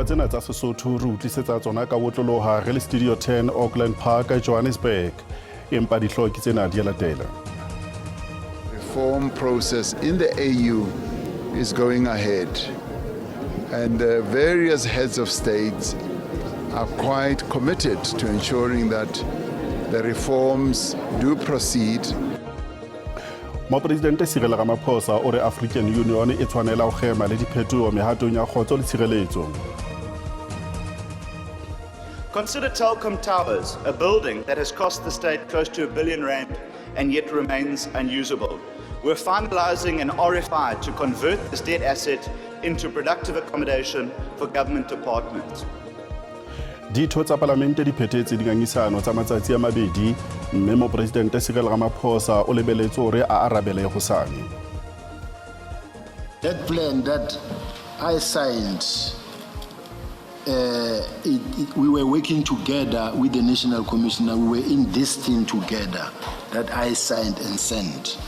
Ditaba tsena tsa Sesotho re utlisetsa tsona ka botloloha re le Studio 10 Auckland Park Johannesburg. Empa dihloki tsena di latela. Reform process in the AU is going ahead, and various heads of states are quite committed to ensuring that the reforms do proceed. Mopresidente Cyril Ramaphosa o re African Union e tshwanela go gema le diphetogo mehatong ya kgotso le tshireletso. Consider Telkom Towers, a building that has cost the state close to R1 billion and yet remains unusable. We're finalizing an RFI to convert this dead asset into productive accommodation for government departments. Ditho tsa Palamente di phethetse dingangisano tsa matsatsi a mabedi, mme Mopresidente Cyril Ramaphosa o lebeletse hore a arabele hosane. That plan that I signed, we were working together with the National Commissioner. We were in this team together that I signed and sent.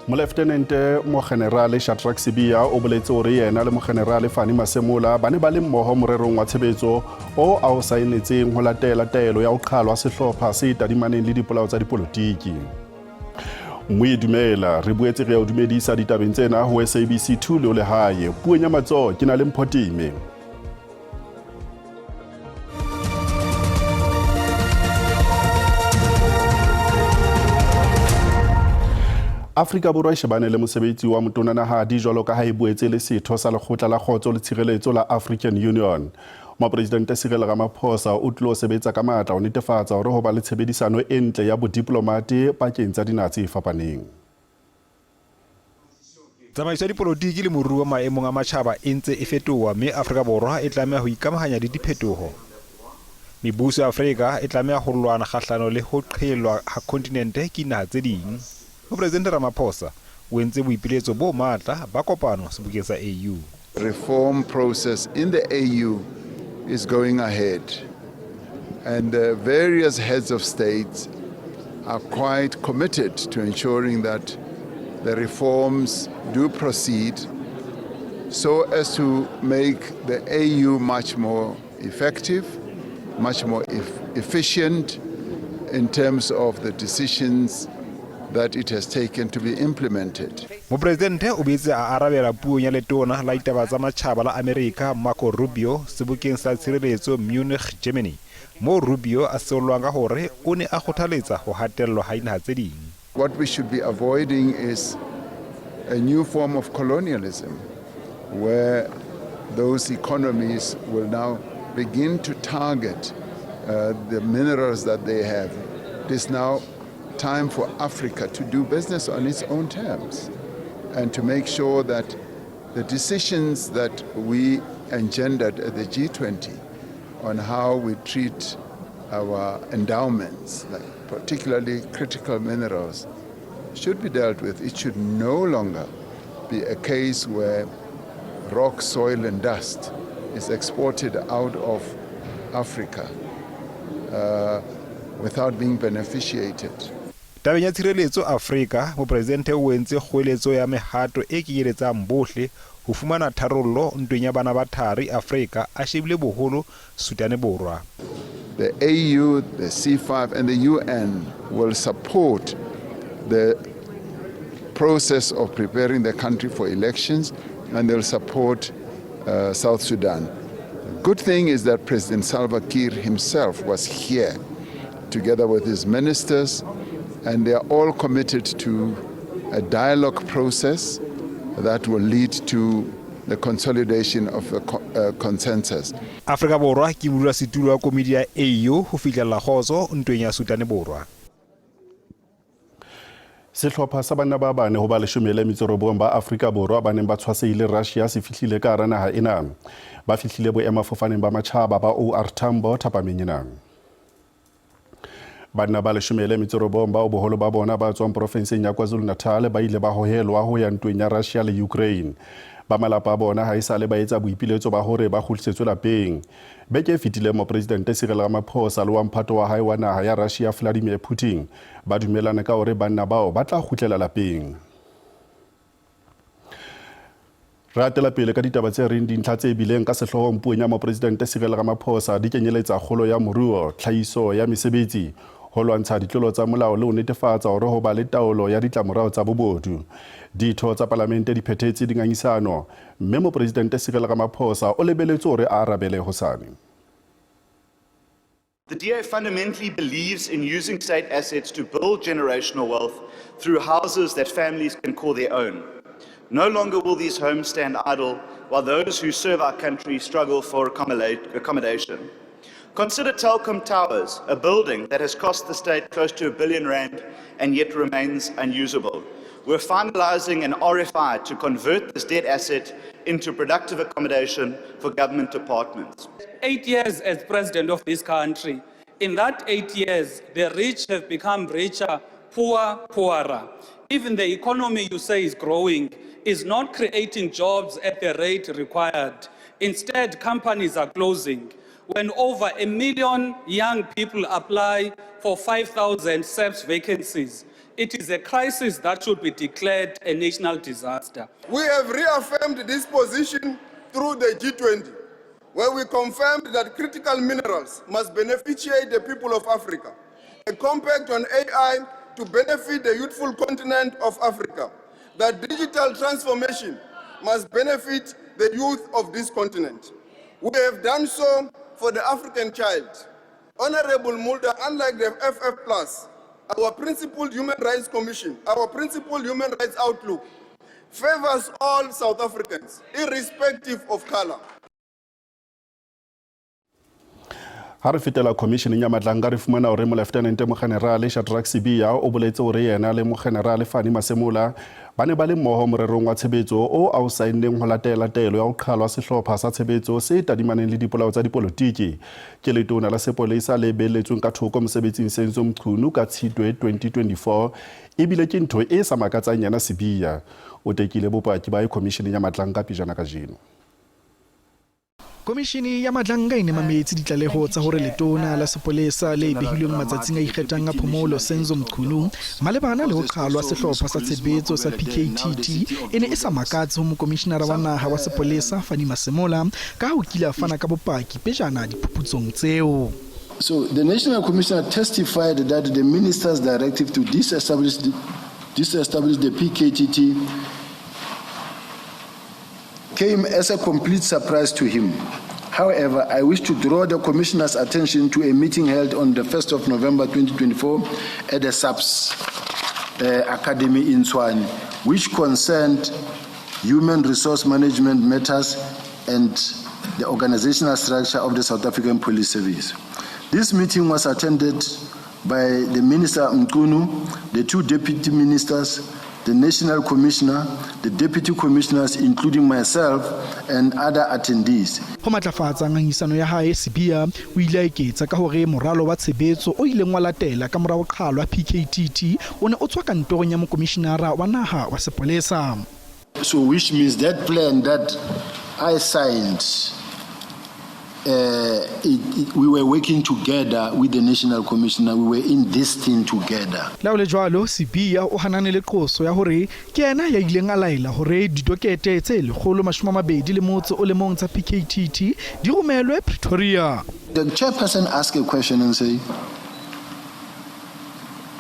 Molefthenente mo Generale Shadrack Sibiya o boletse hore yena le mo Generale Fani Masemola ba ne ba le mmoho morerong wa tshebetso o a o saenetseng ho latela taelo ya ho qhalwa sehlopha se tadimaneng le dipolao tsa dipolotiki. Dumela re boetse re o dumedisa ditabeng tsena ho SABC2 le le hae puong ya matso ke na le Mphotime. Afrika Borwa e shebane le mosebetsi wa motonanahadi jwalo ka ha e boetse le setho sa lekgotla la kgotso le tshireletso la African Union. Mopresidente Cyril Ramaphosa o tlo sebetsa ka matla ho netefatsa hore ho ba le tshebedisano e ntle ya bodiplomate pakeng tsa dinaha tse fapaneng. Tsamaiso ya dipolotiki le moruo maemong a matjhaba e ntse e fetoha, mme Afrika Borwa e tlameha ho ikamahanya le diphetoho. Mebuso ya Afrika e tlameha ho lwana kgahlano le ho qhelwa ha kontinente ke dinaha tse ding. Mopresidente Ramaphosa o entse boipiletso bo matla ba kopano sebokeng sa AU. Reform process in the AU is going ahead, and various heads of states are quite committed to ensuring that the reforms do proceed so as to make the AU much more effective, much more efficient in terms of the decisions that it has taken to be implemented. Mopresidente o boetse a arabela puong ya letona la ditaba tsa matjhaba la America Marco Rubio sebokeng sa tshireletso Munich, Germany. Mo Rubio a solwang ka hore o ne a kgothaletsa ho hatellwa ha dinaha tse ding. What we should be avoiding is a new form of colonialism where those economies will now begin to target the minerals that they have. It is now time for Africa to do business on its own terms and to make sure that the decisions that we engendered at the G20 on how we treat our endowments, like particularly critical minerals, should be dealt with. It should no longer be a case where rock, soil and dust is exported out of Africa without being beneficiated. Tabeng ya tshireletso Afrika, Mopresidente o entse kgoeletso ya mehato e kenyeletsang bohle ho fumana tharollo ntweng ya bana ba thari Afrika a shebile boholo Sudan Borwa. The AU, the C5 and the UN will support the process of preparing the country for elections, and they'll support South Sudan. The good thing is that President Salva Kiir himself was here together with his ministers, and they are all committed to a dialogue process that will lead to the consolidation of a consensus. Afrika Borwa ke modulasetulo wa komiti ya AU ho fihlella kgotso ntweng ya Sudan Borwa. Sehlopha sa banna ba bane ho ba 19 ba Afrika Borwa ba neng ba tshwasehile Russia se fihlile ka hara naha ena. Ba fihlile boemafofaneng ba matjhaba ba OR Tambo thapameng ena. Banna ba 19 ba boholo ba bona ba tswang profenseng ya KwaZulu-Natal ba ile ba hohelwa ho ya ntweng ya Russia le Ukraine. Ba malapa a bona ha esale ba etsa boipiletso ba hore ba kgutlisetswe lapeng. Beke fitile Mopresidente Cyril Ramaphosa le wa mphato wa hae wa naha ya Russia Vladimir Putin ba dumelana ka hore banna bao ba tla kgutlela lapeng. Re atela pele ka ditaba tse reng dintlha tse bileng ka sehloohong puong ya Mopresidente Cyril Ramaphosa di kenyeletsa kgolo ya moruo, tlhahiso ya mesebetsi, ho lwantsha ditlolo tsa molao le ho netefatsa hore ho ba le taolo ya ditlamorao tsa bobodu. Ditho tsa Palamente di phethetse dingangisano, mme Mopresidente Cyril Ramaphosa o lebeletse hore a arabele hosane. The DA fundamentally believes in using state assets to build generational wealth through houses that families can call their own. No longer will these homes stand idle while those who serve our country struggle for accommodation. Consider Telkom Towers, a building that has cost the state close to R1 billion and yet remains unusable. We're finalizing an RFI to convert this dead asset into productive accommodation for government departments. 8 years as president of this country. In that 8 years, the rich have become richer, poor, poorer. Even the economy you say is growing is not creating jobs at the rate required. Instead, companies are closing. When over 1 million young people apply for 5,000 SEPS vacancies, it is a crisis that should be declared a national disaster. We have reaffirmed this position through the G20, where we confirmed that critical minerals must beneficiate the people of Africa. A compact on AI to benefit the youthful continent of Africa. That digital transformation must benefit the youth of this continent. We have done so for the African child. Honorable Mulder, unlike the FF+, our principled human rights commission, our principled human rights outlook, favors all South Africans, irrespective of color. Ha re fetela commissioning ya Madlanga re fumana hore Lieutenant Mogenerale Shadrack Sibiya o boletse hore yena le Mogenerale Fani Masemola ba ne ba le mmoho morerong wa tshebetso o a o saenneng ho latela taelo ya ho qhalwa sehlopha sa tshebetso se tadimaneng le dipolao tsa dipolotiki ke letona la sepolesa le beletsweng ka thoko mosebetsing Senzo Mchunu ka Tshitwe 2024 ebile ke ntho e sa makatsang yana Sibiya o tekile bopaki ba commissioning ya Madlanga pijana kajeno. Komishini ya Madlanga ine mametse ditlaleho tsa hore letona la sepolesa le behilweng matsatsing a ikgethang a phomolo Senzo Mchunu malebana le ho qhalwa sehlopha sa tshebetso sa PKTT ene e sa makatse ho mokomishenara wa naha wa sepolesa Fani Masemola ka ho kila fana ka bopaki pejana diphuputsong tseo. So the National Commissioner testified that the minister's directive to disestablish the PKTT came as a complete surprise to him. However, I wish to draw the Commissioner's attention to a meeting held on the 1st of November 2024 at the SAPS Academy in Tshwane, which concerned human resource management matters and the organizational structure of the South African Police Service. This meeting was attended by the Minister Mchunu, the two deputy ministers, the National Commissioner, the Deputy Commissioners, including myself, and other attendees. Ho matlafatsa ngangisano ya hae Sibiya o ile a eketsa ka hore moralo wa tshebetso o ileng wa latela ka morao qhalwa PKTT o ne o tswa kantorong ya mokomishenara wa naha wa sepolesa. So which means that plan that I signed, we were working together with the National Commissioner. We were in this thing together. Laole jwalo Sibiya o hanane le qoso ya hore ke yena ya ileng a laela hore didokete tse 121 tsa PKTT di romelwe Pretoria. The chairperson asked a question and said,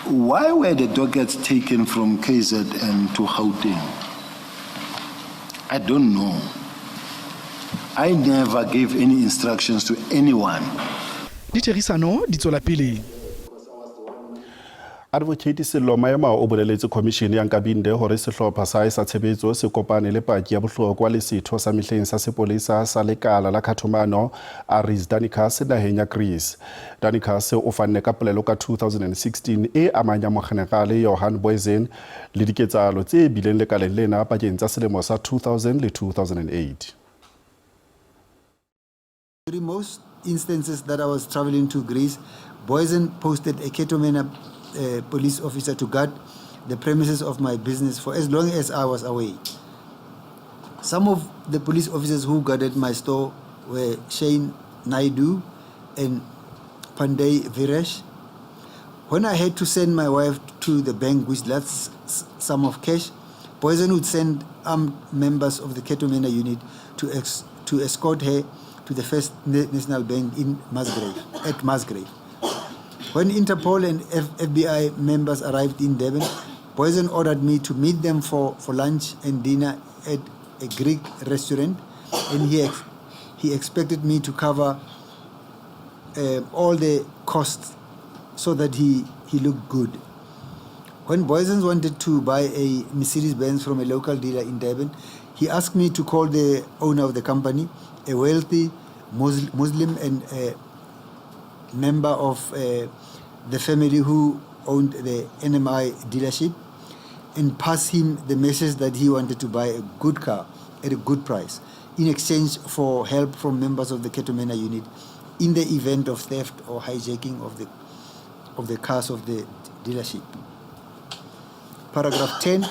why were the dockets taken from KZN to Gauteng? I don't know. I never gave any instructions to anyone. Diterisano di tswela pele. Advocate Sello Maema o boleletse commission ya Nkabinde hore sehlopha sa isa tshebetso se kopane le paki ya bohlokwa le setho sa mehleng sa sepolesa sa lekala la Khathomano Aris Danikas naheng ya Greece. Danikas o fanne ka polelo ka 2016 e amanya mogenerale Johan Booysen le diketsalo tse bileng lekaleng lena pakeng tsa selemo sa 2000 le 2008. During most instances that I was traveling to Greece, Booysen posted a Ketomena police officer to guard the premises of my business for as long as I was away. Some of the police officers who guarded my store were Shane Naidu and Pandey Viresh. When I had to send my wife to the bank, which lacks some of cash, Booysen would send armed members of the Ketomena unit to escort her to the First National Bank in Musgrave. When Interpol and FBI members arrived in Durban, Boysen ordered me to meet them for lunch and dinner at a Greek restaurant, and he expected me to cover all the costs so that he looked good. When Boysen wanted to buy a Mercedes-Benz from a local dealer in Durban, he asked me to call the owner of the company, a wealthy Muslim and a member of the family who owned the NMI dealership, and pass him the message that he wanted to buy a good car at a good price in exchange for help from members of the Ketomena unit in the event of theft or hijacking of the cars of the dealership. Paragraph 10.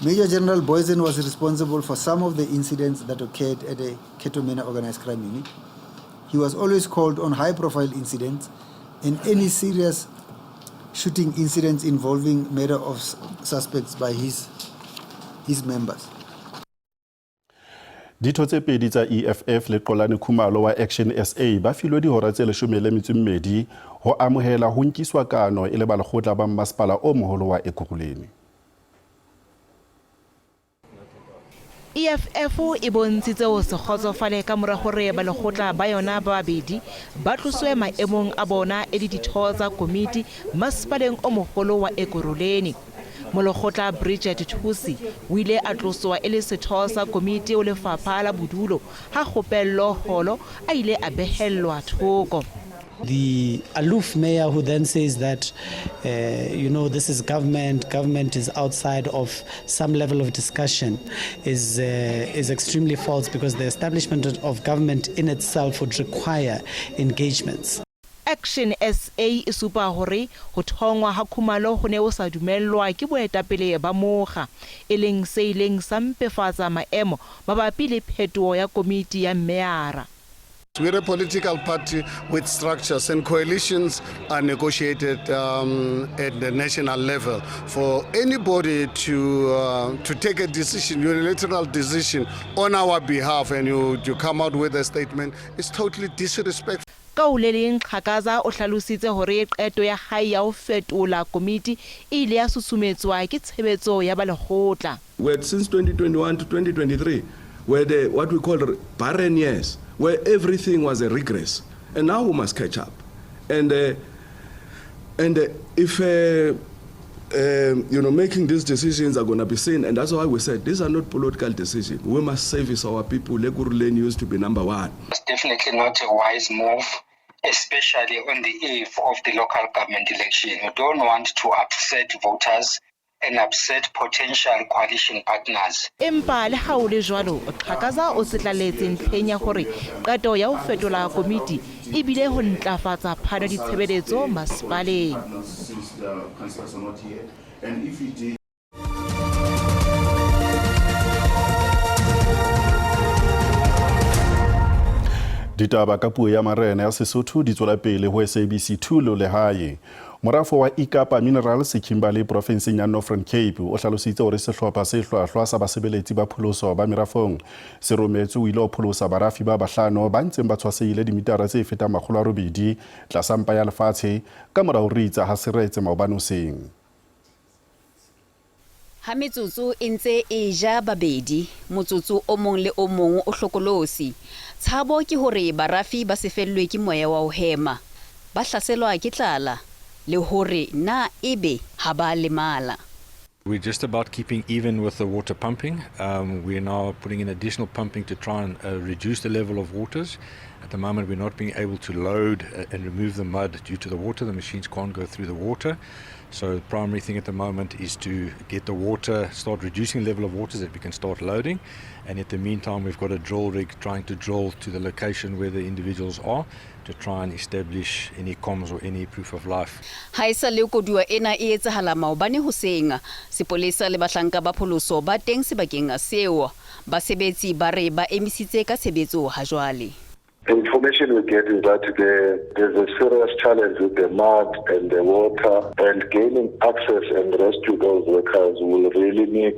Major General Boysen was responsible for some of the incidents that occurred at the Ketomena Organized Crime Unit. He was always called on high-profile incidents and any serious shooting incidents involving murder of suspects by his members. Ditho tse pedi tsa EFF le Xolani Khumalo wa Action SA ba filwe dihora tse 12 ho amohela ho nkiswa kano e le ba lekgotla ba masepala o moholo wa Ekurhuleni. EFF e bontshitse ho se kgotsofale ka mora hore ba lekgotla ba yona ba babedi ba tloswe maemong a bona e ditho tsa komiti masepaleng o moholo wa Ekurhuleni. Molekgotla Bridget Thusi o ile a tloswa e le setho sa komiti o lefapha la bodulo ha kgopello holo a ile a behellwa thoko. The aloof mayor who then says that, this is government is outside of some level of discussion is extremely false, because the establishment of government in itself would require engagements. Action SA e supa hore ho thongwa ha Khumalo ho ne o sa dumellwa ke boetapele ba mokga e leng se ileng sa mpefatsa maemo mabapi le phetoho ya komiti ya meara. We're a political party with structures, and coalitions are negotiated at the national level. For anybody to take a decision, unilateral decision on our behalf, and you come out with a statement, is totally disrespectful. Kauleleng Khakaza o hlalositse hore qeto ya hae ya ho fetola komiti e ile ya susumetswa ke tshebetso ya ba lekgotla. Since 2021 to 2023 were what we call barren years, where everything was a regress, and now we must catch up. And if making these decisions are going to be seen, and that's why we said these are not political decisions. We must service our people. Ekurhuleni used to be number one. It's definitely not a wise move, especially on the eve of the local government election. We don't want to upset voters and upset potential coalition partners. Empa le ha o le jwalo, Khakaza o setlaletse ntlheng ya hore qeto ya ho fetola komiti e bile ho ntlafatsa phano ditshebeletso masepaleng. Ditaba ka puo ya marena ya Sesotho di tswela pele ho SABC 2 lo le hae. Morafo wa Ikapa Minerals Kimberley provinceng ya Northern Cape o hlalositse hore sehlopha se hlwahlwa sa basebeletsi ba pholoso ba merafong se rometse o ile o pholosa barafi ba bahlano ba ntseng ba tshwaseile dimitara tse fetang 800 tlasa mpa ya lefatshe ka mora ho ritsa ha seretse maobanoseng. Ha metsotso e ntse e ja babedi, motsotso o mong le o mong o hlokolosi. Tshabo ke hore barafi ba se fellwe ke moya wa ho hema, ba hlaselwa ke tlala le hore na ebe ha ba lemala. We're just about keeping even with the water pumping. We're now putting in additional pumping to try and reduce the level of waters. At the moment, we're not being able to load and remove the mud due to the water. The machines can't go through the water. So the primary thing at the moment is to get the water, start reducing the level of water so that we can start loading. And in the meantime, we've got a drill rig trying to drill to the location where the individuals are to try and establish any comms or any proof of life. Haisa le koduwa ena e etsahala maobane hoseng. Sepolesa le bahlanka ba pholoso ba teng sebakeng seo. Basebetsi ba re ba emisitse ka tshebetso ha jwale. The information we get is that there's a serious challenge with the mud and the water, and gaining access and rescue those workers will really need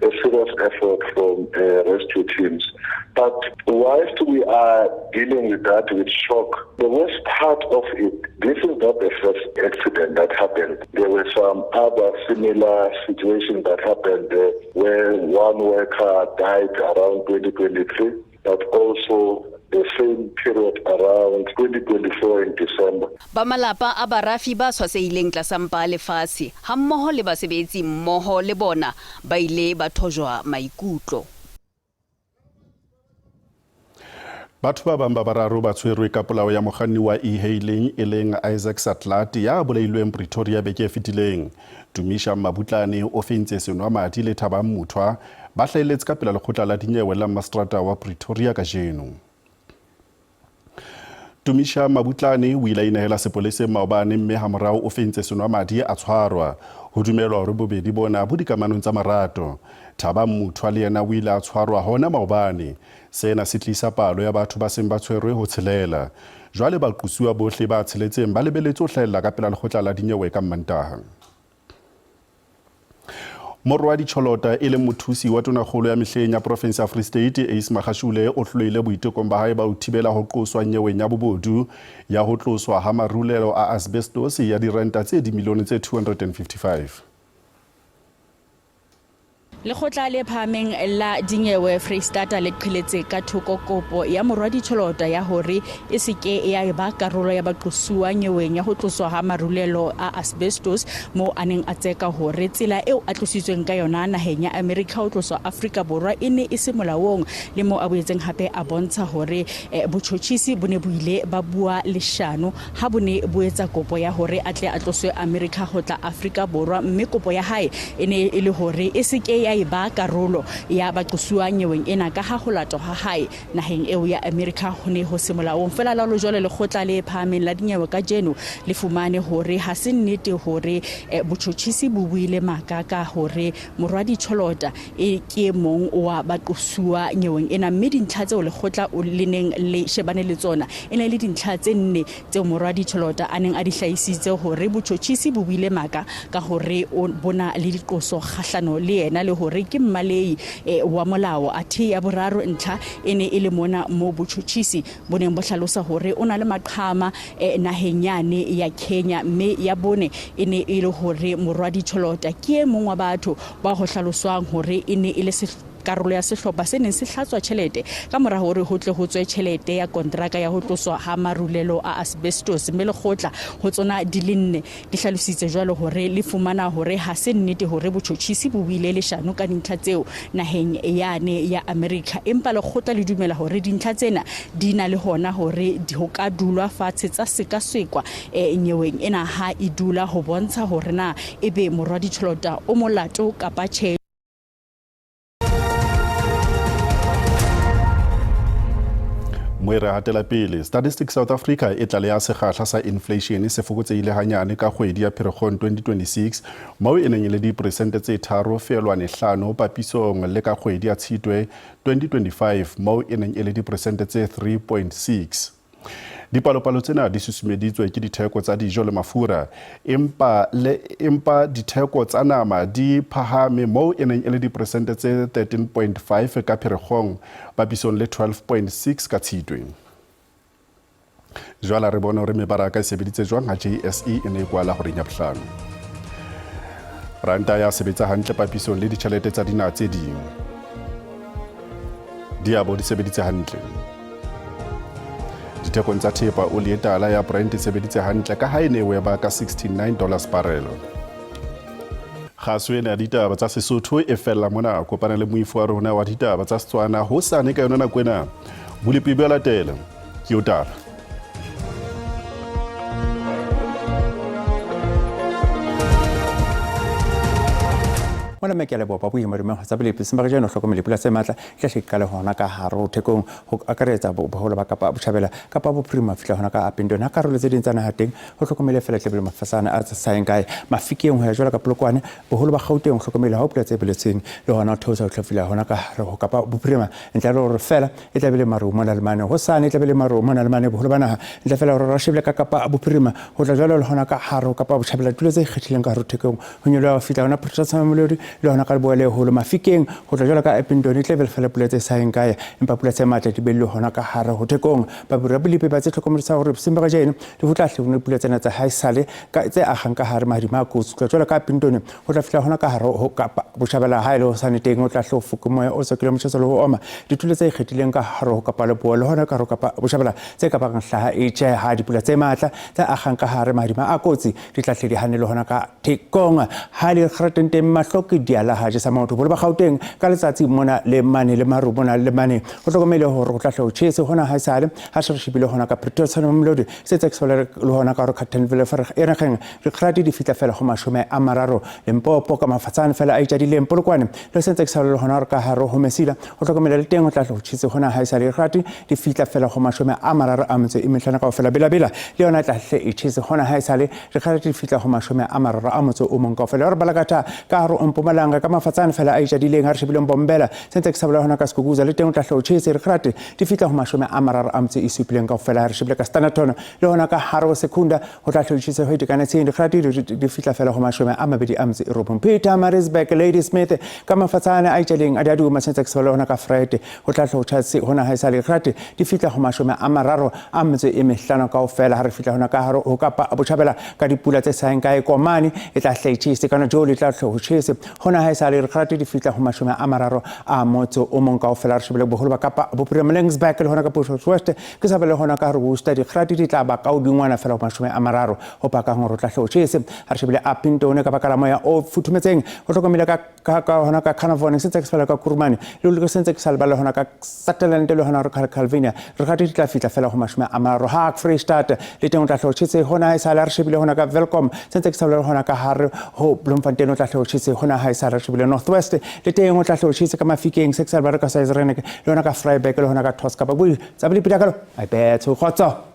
a serious effort from rescue teams. But whilst we are dealing with that with shock, the worst part of it, this is not the first accident that happened. There were some other similar situations that happened where one worker died around 2023, but also the same period around 2024 in December. Ba malapa a barafi ba tshwaseileng tlasa mpa a lefatshe hammoho le basebetsi mmoho le bona ba ile ba thojwa maikutlo. Batho ba bang ba bararo ba tshwerwe ka polao ya mokganni wa e-hailing e leng Isaac Satlat ya bolailweng Pretoria beke e fetileng. Tumisha Mabutlane o fentse senwamadi le Thabang Muthwa ba hlaeletse ka pela lekgotla la dinyewe la Mastrata wa Pretoria kajeno. Tumisha Mabutlane o ile inehela sepoleseng maobane mme hamorao o fentse senwamadi a tshwarwa ho dumelwa hore bobedi bona bo dikamanong tsa marato. Thabang Muthwa le yena o ile a tshwarwa hona maobane. Sena se tlisa palo ya batho ba seng ba tshwerwe ho tshelela. Jwale baqosuwa bohle ba tsheletseng ba lebeletse ho hlahella ka pela lekgotla la dinyewe ka Mantaha. Morwa Ditjholota e le mothusi wa tonakgolo ya mehleng ya province ya Free State Ace Magashule o hloile boitekong ba hae ba ho thibela ho qoswa nyeweng ya bobodu ya ho tloswa ha marulelo a asbestos ya direnta tse dimilione tse 255. Lekgotla le phahameng la dinyewe Freistata le qhiletse ka thoko kopo ya morwa Ditjholota ya hore e seke ya eba karolo ya baqosuwa nyeweng ya ho tloswa ha marulelo a asbestos mo aneng a tseka hore tsela eo a tlositsweng ka yona naheng ya America ho tloswa Afrika Borwa e ne e se molaong le mo a boetseng hape a bontsha hore botjhotjhisi bo ne bo ile ba bua leshano ha bo ne bo etsa kopo ya hore a tle a tloswe America ho tla Afrika Borwa mme kopo ya hae e ne e le hore e seke ya ba karolo ya baqosuwa nyeweng ena ka ha ho latwa ha hae naheng eo ya America ho ne ho se molaong fela la lo jole lekgotla le phahameng la dinyewe ka jeno le fumane hore ha se nnete hore botjhotjhisi bo buile maka ka hore morwa Ditjholota e ke mong wa baqosuwa nyeweng ena mme dintlha tseo lekgotla o leneng le shebane le tsona e ne le dintlha tse nne tseo morwa Ditjholota a neng a di hlahisitse hore botjhotjhisi bo buile maka ka hore o bona le diqoso kgahlano le yena le hore ke mmalei wa molao athe ya boraro ntlha ene ile mona mo botjhotjhisi boneng bo hlalosa hore ona le maqhama naheng yane ya Kenya mme ya bone ene ile hore morwa Ditjholota ke mong wa batho ba ho hlaloswang hore ene ile karolo ya sehlopha se neng se hlatswa tjhelete ka mora hore ho tle ho tswe tjhelete ya kontraka ya ho tloswa ha marulelo a asbestos mme lekgotla ho tsona dilinne di hlalositse jwalo hore le fumana hore ha se nnete hore botjhotjhisi bo buile leshano ka dintlha tseo naheng yane ya America empa lekgotla le dumela hore dintlha tsena di na le hona hore di ho ka dulwa fatshe tsa sekasekwa nyeweng ena ha e dula ho bontsha hore na ebe morwa Ditjholota o molato kapa tjhe. Moere hatela pele Statistics South Africa e tlaleha sekgahla sa inflation se fokotseile hanyane ka kgwedi ya Pherekgong 2026 moo e neng le diperesente tse 3.5 papisong le ka kgwedi ya Tshitwe 2025 moo e neng le diperesente tse 3.6. Dipalopalo tsena di susumeditswe ke ditheko tsa dijo le mafura empa ditheko tsa nama di phahame moo e neng le diperesente tse 13.5 ka Pherekgong papisong le 12.6 ka Tshitwe. Jwale re bona hore mebaraka e sebeditse jwang ha JSE e ne e kwala hore nyabohlano. Ranta ya sebetsa hantle papisong le ditjhelete tsa dinaha tse ding. Diabo di sebeditse hantle. Dithekong tsa thepa oli e tala ya Brent e sebeditse hantle ka ha e ne weba ka $69 barrel. Kgaso ena ya ditaba tsa Sesotho e fella mona kopana le moifo wa rona wa ditaba tsa Setswana hosane ka yona nako ena. Bolepi bo latela ke o taba. mona me ke le bopa boima mo tsa bile pisa ba jeno hlokomele pula tse matla tla shikala hona ka haro thekong ho akaretsa boholo ba Kapa Botjhabela Kapa Bophirima fihla hona ka Apindoni ha karolo tse ding tsa naha teng ho hlokomele fela tlebele mafasana a tsatsang kae mafikeng ho ya jwala ka Polokwane boholo ba Gauteng ho hlokomele ha pula tse beletseng le hona thosa ho hlafila hona ka haro ho Kapa Bophirima ntla re fela e tlabele maru mona le mane ho sane e tlabele maru mona le mane boholo ba naha ntla fela re rashebile ka Kapa Bophirima ho tla jwala le hona ka haro Kapa Botjhabela tulo tse kgethileng ka haro thekong ho nyola fihla hona Pretoria Molodi le hona ka boele holo mafikeng ho tla jwala ka Apindoni tlebele fela pula tse saeng kae empa pula tse matla di bello hona ka haro ho thekong ba bura bilipe ba tse tlhokomedisa hore simba ka jeno le hutla hle pula tsena tsa haisale ka tse agang ka hare mahadima a kutsu tla jwala ka Apindoni ho tla fihla hona ka haro ho Kapa Botjhabela ha ile ho sane teng ho tla hle ho fukumoya o so kilometers le ho oma ditulo tse kgethileng ka haro ho Kapa le boele hona ka haro Kapa Botjhabela tse ka bang hlaha e tje ha dipula tse matla tse agang ka hare mahadima a kotsi di tla hle di hanele hona ka Thekong ha le kgratente mahloki diala ha je sa motho bolo ba Gauteng ka letsatsi mona le mane le maru mona le mane ho hlokomele hore go tla hle ho tshese hona ha sale ha se re shibile hona ka Pretoria Molodi se tse tsole le hona ka Carletonville fer e reng re kgrati di fitla fela go mashome a mararo Limpopo ka mafatsane fela a itja di le Polokwane le se tse tsole le hona ka haro ho Mesila ho hlokomele le teng ho tla hle ho tshese hona ha sale kgrati di fitla fela go mashome a mararo a motse e mehlana ka fela bila le yona tla hle e tshese hona ha sale re kgrati di fitla go mashome a mararo a motse o mong ka fela re balakata ka haro Mpumalanga ka mafatsane fela a itja di le ngare shibile Mbombela se tse tsole hona ka Skukuza le teng ho tla hle ho tshese re kgrati di fitla go mashome a mararo a motse e supileng ka fela re shibile ka Standerton le hona ka haro Sekunda ho tla hle ho tshese ho itekana tseng kgrati di fitla fela go mashome a mabedi a motse e robong Peter Marisburg Lady Smith ka mafatsane a itja leng a diadu ma se tse tsole hona ka Friday ho tla hle ho tshese hona ha sale kgrati di fitla go mashome a mararo a motse e mehlano ka fela ha re fitla hona ka haro ho Kapa Botjhabela ka dipula tse saeng kae Komani e tla hle tshese kana jole tla hle ho tshese hona ha sale kgrati di fitla go mashome a mararo a motse o mong ka fela re shibile boholo ba Kapa Bophirima Lensback le hona ka West ke sa bele hona ka haro sta di kgrati di tla ba ka odingwana fela go mashome a mararo ho paka ngoro tla hle ho tshese ha re shibile Apindoni ka bakala moya o futhumetseng ho hlokomela ka hona ka Carnarvon se tse fela ka Kurumane le le sentse ke salba le hona ka Sutherland le hona ka Calvinia re kgrati di tla fitla fela go mashome a mararo ha Freestad le teng tla hle ho tshese hona ha sala re shibile hona ka Welcome sentse ke salba hona ka hare ho Bloemfontein tla hle ho tshese hona ha sala re shibile Northwest le teng tla hle ho tshese ka Mafikeng se ke salba re ka Sizereneke le hona ka Vryburg le hona ka Tosca ba bui tsa bile pidakalo I bet ho khotso